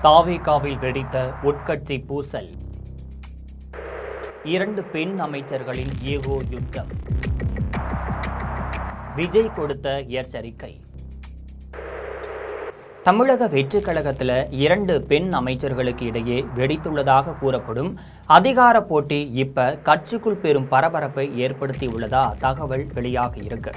தாவேகாவில் வெடித்த உட்கட்சி பூசல். 2 பெண் அமைச்சர்களின் ஈகோ யுத்தம். விஜய் கொடுத்த எச்சரிக்கை. தமிழக வெற்றி கழகத்தில் 2 பெண் அமைச்சர்களுக்கு இடையே வெடித்துள்ளதாக கூறப்படும் அதிகார போட்டி இப்ப கட்சிக்குள் பெரும் பரபரப்பை ஏற்படுத்தியுள்ளதா தகவல் வெளியாக இருக்கு.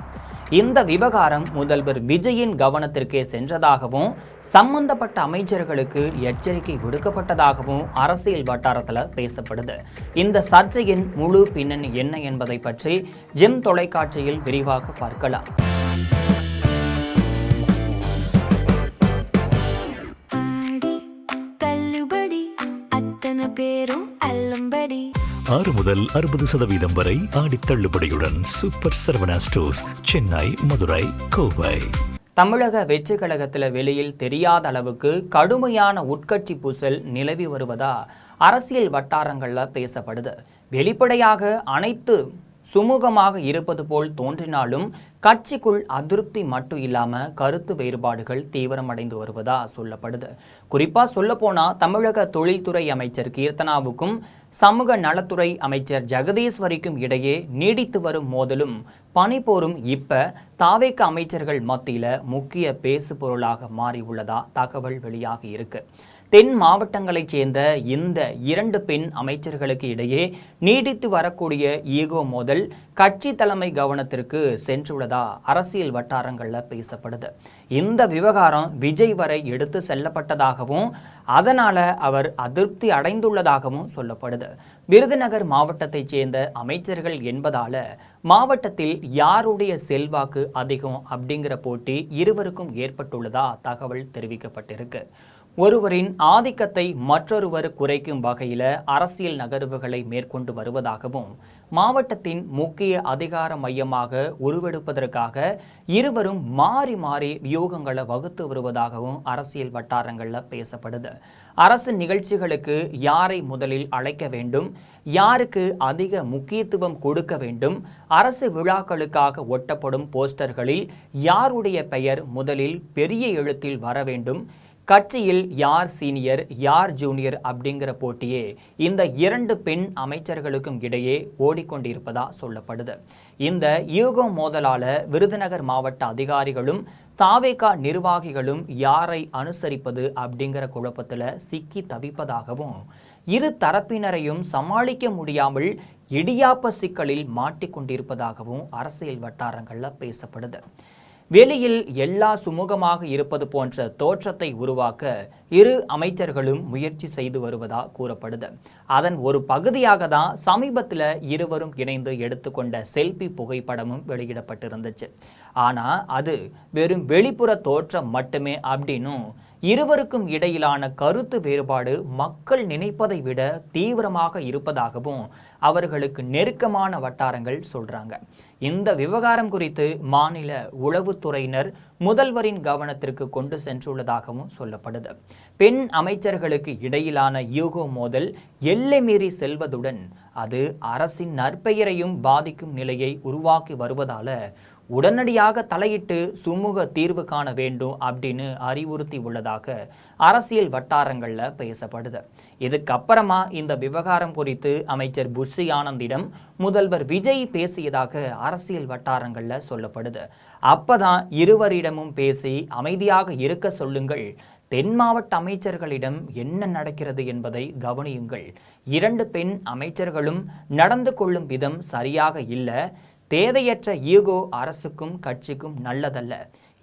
இந்த விவகாரம் முதல்வர் விஜயின் கவனத்திற்கே சென்றதாகவும் சம்பந்தப்பட்ட அமைச்சர்களுக்கு எச்சரிக்கை விடுக்கப்பட்டதாகவும் அரசியல் வட்டாரத்தில் பேசப்படுது. இந்த சர்ச்சையின் முழு பின்னணி என்ன என்பதை பற்றி ஜெம் தொலைக்காட்சியில் விரிவாக பார்க்கலாம். முதல் 60% வரை ஆடி தள்ளுபடியுடன் சூப்பர் சரவணா ஸ்டோர்ஸ், சென்னை, மதுரை, கோவை. தமிழக வெற்றி கழகத்தில் வெளியில் தெரியாத அளவுக்கு கடுமையான உட்கட்சி பூசல் நிலவி வருவதா அரசியல் வட்டாரங்களில் பேசப்படுது. வெளிப்படையாக அனைத்து சுமூகமாக இருப்பது போல் தோன்றினாலும் கட்சிக்குள் அதிருப்தி மட்டும் இல்லாமல் கருத்து வேறுபாடுகள் தீவிரமடைந்து வருவதா சொல்லப்படுது. குறிப்பாக சொல்லப்போனால் தமிழக தொழில்துறை அமைச்சர் கீர்த்தனாவுக்கும் சமூக நலத்துறை அமைச்சர் ஜெகதீஸ்வரிக்கும் இடையே நீடித்து வரும் மோதலும் பனிப்போரும் இப்ப தாவேக அமைச்சர்கள் மத்தியில் முக்கிய பேசு பொருளாக மாறியுள்ளதா தகவல் வெளியாகி இருக்கு. தென் மாவட்டங்களைச் சேர்ந்த இந்த 2 பெண் அமைச்சர்களுக்கு இடையே நீடித்து வரக்கூடிய ஈகோ மோதல் கட்சி தலைமை கவனத்திற்கு சென்றுள்ளதா அரசியல் வட்டாரங்களில் பேசப்படுது. இந்த விவகாரம் விஜய் வரை எடுத்து செல்லப்பட்டதாகவும் அதனால அவர் அதிருப்தி அடைந்துள்ளதாகவும் சொல்லப்படுது. விருதுநகர் மாவட்டத்தைச் சேர்ந்த அமைச்சர்கள் என்பதால மாவட்டத்தில் யாருடைய செல்வாக்கு அதிகம் அப்படிங்கிற போட்டி இருவருக்கும் ஏற்பட்டுள்ளதா தகவல் தெரிவிக்கப்பட்டிருக்கு. ஒருவரின் ஆதிக்கத்தை மற்றொருவர் குறைக்கும் வகையில் அரசியல் நகர்வுகளை மேற்கொண்டு வருவதாகவும் மாவட்டத்தின் முக்கிய அதிகார மையமாக உருவெடுப்பதற்காக இருவரும் மாறி மாறி வியூகங்களை வகுத்து வருவதாகவும் அரசியல் வட்டாரங்களில் பேசப்படுது. அரசு நிகழ்ச்சிகளுக்கு யாரை முதலில் அழைக்க வேண்டும், யாருக்கு அதிக முக்கியத்துவம் கொடுக்க வேண்டும், அரசு விழாக்களுக்காக ஒட்டப்படும் போஸ்டர்களில் யாருடைய பெயர் முதலில் பெரிய எழுத்தில் வர வேண்டும், கட்சியில் யார் சீனியர் யார் ஜூனியர் அப்படிங்கிற போட்டியே இந்த 2 பெண் அமைச்சர்களுக்கும் இடையே ஓடிக்கொண்டிருப்பதா சொல்லப்படுது. இந்த ஈகோ மோதலால விருதுநகர் மாவட்ட அதிகாரிகளும் தாவேகா நிர்வாகிகளும் யாரை அனுசரிப்பது அப்படிங்கிற குழப்பத்தில் சிக்கி தவிப்பதாகவும் இரு தரப்பினரையும் சமாளிக்க முடியாமல் இடியாப்ப சிக்கலில் மாட்டிக்கொண்டிருப்பதாகவும் அரசியல் வட்டாரங்களில் பேசப்படுது. வெளியில் எல்லா சுமூகமாக இருப்பது போன்ற தோற்றத்தை உருவாக்க இரு அமைச்சர்களும் முயற்சி செய்து வருவதா கூறப்படுது. அதன் ஒரு பகுதியாக தான் சமீபத்தில் இருவரும் இணைந்து எடுத்துக்கொண்ட செல்ஃபி புகைப்படமும் வெளியிடப்பட்டிருந்துச்சு. ஆனால் அது வெறும் வெளிப்புற தோற்றம் மட்டுமே அப்படின்னும் இருவருக்கும் இடையிலான கருத்து வேறுபாடு மக்கள் நினைப்பதை விட தீவிரமாக இருப்பதாகவும் அவர்களுக்கு நெருக்கமான வட்டாரங்கள் சொல்றாங்க. இந்த விவகாரம் குறித்து மாநில உளவுத்துறையினர் முதல்வரின் கவனத்திற்கு கொண்டு சென்றுள்ளதாகவும் சொல்லப்படுது. பெண் அமைச்சர்களுக்கு இடையிலான ஈகோ மோதல் எல்லை மீறி செல்வதுடன் அது அரசின் நற்பெயரையும் பாதிக்கும் நிலையை உருவாக்கி வருவதால உடனடியாக தலையிட்டு சுமூக தீர்வு காண வேண்டும் அப்படின்னு அறிவுறுத்தி உள்ளதாக அரசியல் வட்டாரங்களில் பேசப்படுது. இதுக்கப்புறமா இந்த விவகாரம் குறித்து அமைச்சர் புஷி ஆனந்திடம் முதல்வர் விஜய் பேசியதாக அரசியல் வட்டாரங்களில் சொல்லப்படுது. அப்பதான் இருவரிடமும் பேசி அமைதியாக இருக்க சொல்லுங்கள், தென் மாவட்ட அமைச்சர்களிடம் என்ன நடக்கிறது என்பதை கவனியுங்கள், 2 பெண் அமைச்சர்களும் நடந்து கொள்ளும் விதம் சரியாக இல்லை, தேவையற்ற ஈகோ அரசுக்கும் கட்சிக்கும் நல்லதல்ல,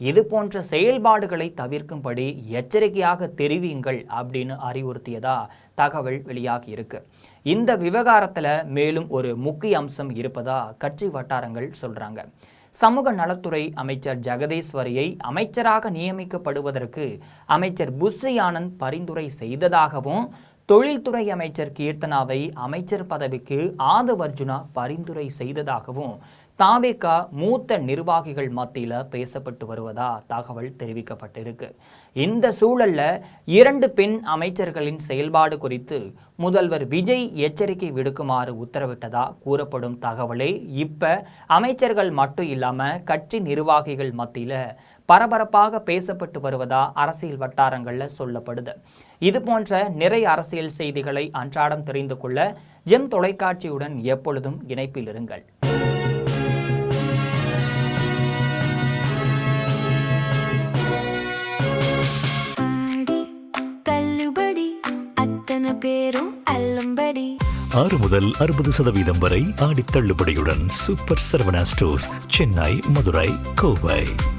இது போன்ற செயல்பாடுகளை தவிர்க்கும்படி எச்சரிக்கையாக தெரிவியுங்கள் அப்படின்னு அறிவுறுத்தியதா தகவல் வெளியாகி இருக்கு. இந்த விவகாரத்தில் மேலும் ஒரு முக்கிய அம்சம் இருப்பதா கட்சி வட்டாரங்கள் சொல்றாங்க. சமூக நலத்துறை அமைச்சர் ஜெகதீஸ்வரியை அமைச்சராக நியமிக்கப்படுவதற்கு அமைச்சர் புஷி ஆனந்த் பரிந்துரை செய்ததாகவும் தொழில்துறை அமைச்சர் கீர்த்தனாவை அமைச்சர் பதவிக்கு ஆதவர்ஜுனா பரிந்துரை செய்ததாகவும் தாவேகா மூத்த நிர்வாகிகள் மத்தியில் பேசப்பட்டு வருவதா தகவல் தெரிவிக்கப்பட்டிருக்கு. இந்த சூழல்ல 2 பெண் அமைச்சர்களின் செயல்பாடு குறித்து முதல்வர் விஜய் எச்சரிக்கை விடுக்குமாறு உத்தரவிட்டதா கூறப்படும் தகவலை இப்ப அமைச்சர்கள் மட்டும் இல்லாம கட்சி நிர்வாகிகள் மத்தியில் பரபரப்பாக பேசப்பட்டு வருவதா அரசியல் வட்டாரங்களில் சொல்லப்படுது. இது போன்ற நிறைய அரசியல் செய்திகளை அன்றாடம் தெரிந்து கொள்ள ஜெம் தொலைக்காட்சியுடன் எப்பொழுதும் இணைப்பில் இருங்கள். பேரும் அல்லும்படி 6 முதல் 60% வரை ஆடி தள்ளுபடியுடன் சூப்பர் சரவணா ஸ்டோர்ஸ், சென்னை, மதுரை, கோவை.